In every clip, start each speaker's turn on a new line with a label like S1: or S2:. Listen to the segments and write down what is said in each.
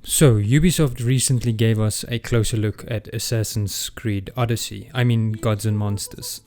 S1: So, Ubisoft recently gave us a closer look at Assassin's Creed Odyssey. I mean, Gods and Monsters.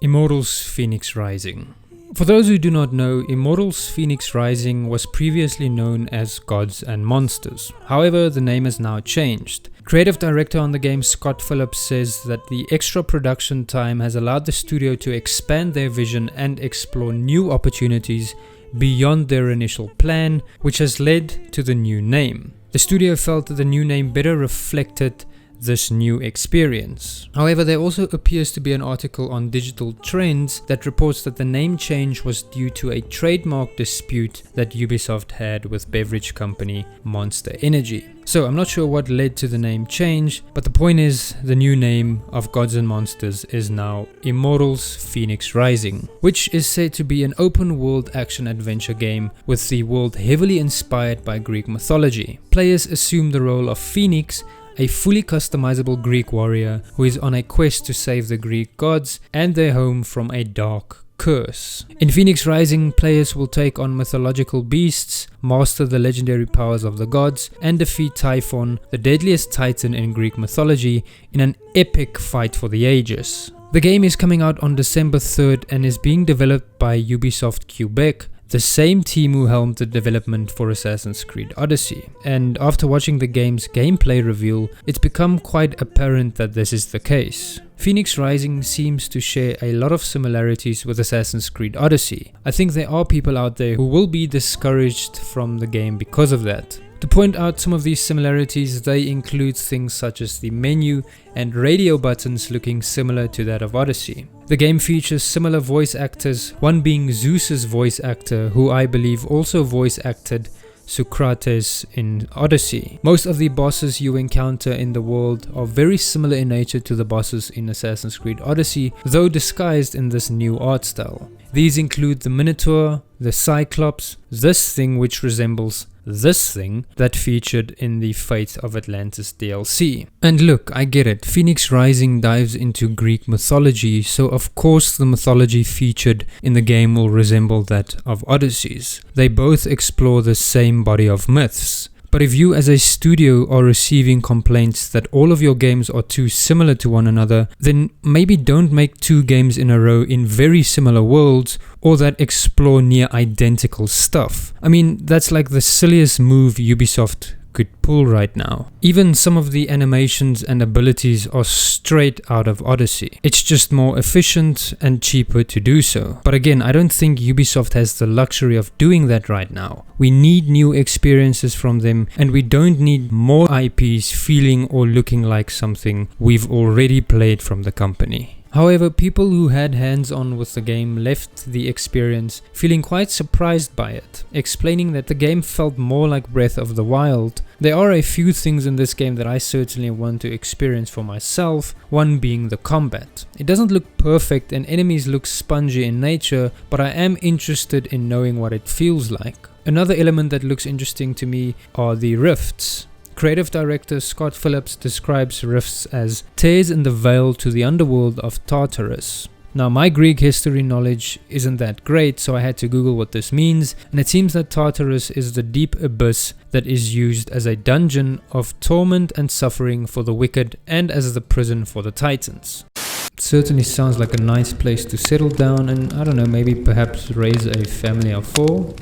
S1: Immortals Fenyx Rising. For those who do not know, Immortals Fenyx Rising was previously known as Gods and Monsters. However, the name has now changed. Creative director on the game Scott Phillips says that the extra production time has allowed the studio to expand their vision and explore new opportunities beyond their initial plan, which has led to the new name. The studio felt that the new name better reflected this new experience. However, there also appears to be an article on Digital Trends that reports that the name change was due to a trademark dispute that Ubisoft had with beverage company Monster Energy. So I'm not sure what led to the name change, but the point is the new name of Gods and Monsters is now Immortals Fenyx Rising, which is said to be an open world action adventure game with the world heavily inspired by Greek mythology. Players assume the role of Phoenix, a fully customizable Greek warrior who is on a quest to save the Greek gods and their home from a dark curse. In Fenyx Rising, players will take on mythological beasts, master the legendary powers of the gods, and defeat Typhon, the deadliest titan in Greek mythology, in an epic fight for the ages. The game is coming out on December 3rd and is being developed by Ubisoft Quebec, the same team who helmed the development for Assassin's Creed Odyssey. And after watching the game's gameplay reveal, it's become quite apparent that this is the case. Fenyx Rising seems to share a lot of similarities with Assassin's Creed Odyssey. I think there are people out there who will be discouraged from the game because of that. To point out some of these similarities, they include things such as the menu and radio buttons looking similar to that of Odyssey. The game features similar voice actors, one being Zeus's voice actor, who I believe also voice acted Socrates in Odyssey. Most of the bosses you encounter in the world are very similar in nature to the bosses in Assassin's Creed Odyssey, though disguised in this new art style. These include the Minotaur, the Cyclops, this thing which resembles this thing that featured in the Fate of Atlantis DLC. And look, I get it, Fenyx Rising dives into Greek mythology, so of course the mythology featured in the game will resemble that of Odyssey's. They both explore the same body of myths. But if you as a studio are receiving complaints that all of your games are too similar to one another, then maybe don't make 2 games in a row in very similar worlds or that explore near identical stuff. I mean, that's like the silliest move Ubisoft could pull right now. Even some of the animations and abilities are straight out of Odyssey. It's just more efficient and cheaper to do so. But again, I don't think Ubisoft has the luxury of doing that right now. We need new experiences from them, and we don't need more IPs feeling or looking like something we've already played from the company. However, people who had hands-on with the game left the experience feeling quite surprised by it, explaining that the game felt more like Breath of the Wild. There are a few things in this game that I certainly want to experience for myself, one being the combat. It doesn't look perfect and enemies look spongy in nature, but I am interested in knowing what it feels like. Another element that looks interesting to me are the rifts. Creative director Scott Phillips describes rifts as tears in the veil to the underworld of Tartarus. Now, my Greek history knowledge isn't that great, so I had to Google what this means, and it seems that Tartarus is the deep abyss that is used as a dungeon of torment and suffering for the wicked and as the prison for the titans. It certainly sounds like a nice place to settle down and, I don't know, maybe perhaps raise a family of 4.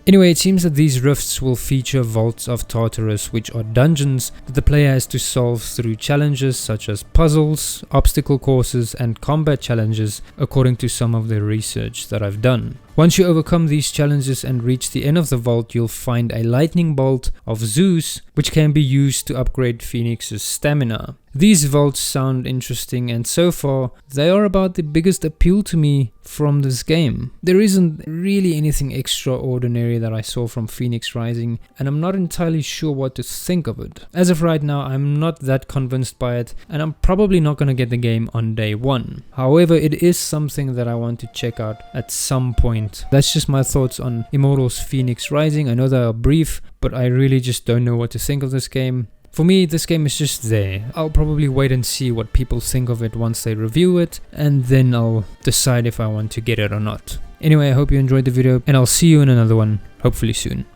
S1: Anyway, it seems that these rifts will feature vaults of Tartarus, which are dungeons that the player has to solve through challenges such as puzzles, obstacle courses, and combat challenges, according to some of the research that I've done. Once you overcome these challenges and reach the end of the vault, you'll find a lightning bolt of Zeus, which can be used to upgrade Phoenix's stamina. These vaults sound interesting, and so far, they are about the biggest appeal to me from this game. There isn't really anything extraordinary that I saw from Fenyx Rising, and I'm not entirely sure what to think of it. As of right now, I'm not that convinced by it, and I'm probably not going to get the game on day 1. However, it is something that I want to check out at some point. That's just my thoughts on Immortals Fenyx Rising. I know they are brief, but I really just don't know what to think of this game. For me, this game is just there. I'll probably wait and see what people think of it once they review it, and then I'll decide if I want to get it or not. Anyway, I hope you enjoyed the video, and I'll see you in another one, hopefully soon.